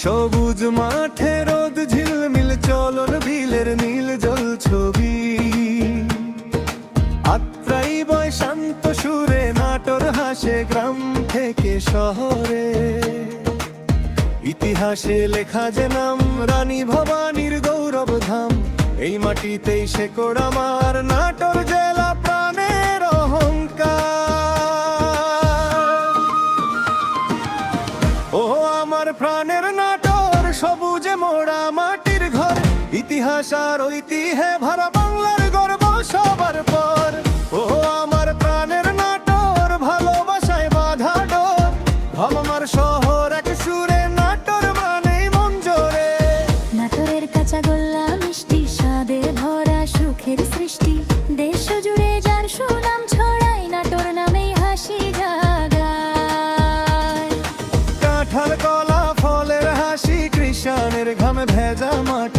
সবুজ মাঠে রোদ ঝিলমিল চলন বিলের নীল জল ছবি আত্রাই বয় শান্ত সুরে নাটোর হাসে গ্রাম থেকে শহরে ইতিহাসে লেখা যে নাম রানী ভবানীর গৌরব ধাম এই মাটিতেই শেকড় আমার নাটোর জেলা প্রাণের অহংকার ও আমার প্রাণের নাটোর সবুজে মোড়া মাটির ঘর ইতিহাস আর ঐতিহ্যে ভরা বাংলার গর্ব সবার পর ও আমার প্রাণের নাটোর ভালোবাসায় বাঁধা ডোর আমার শহর এক সুরে নাটোর মানেই মন জোরে নাটোরের কাঁচা গোল্লা মিষ্টি স্বাদে ভরা সুখের সৃষ্টি দেশ জুড়ে যার সুনাম ছড়ায় নাটোর নামেই হাসি জাগায় কাঁঠাল কলা ফলের হাসি কৃষাণের ঘামে ভেজা মাটি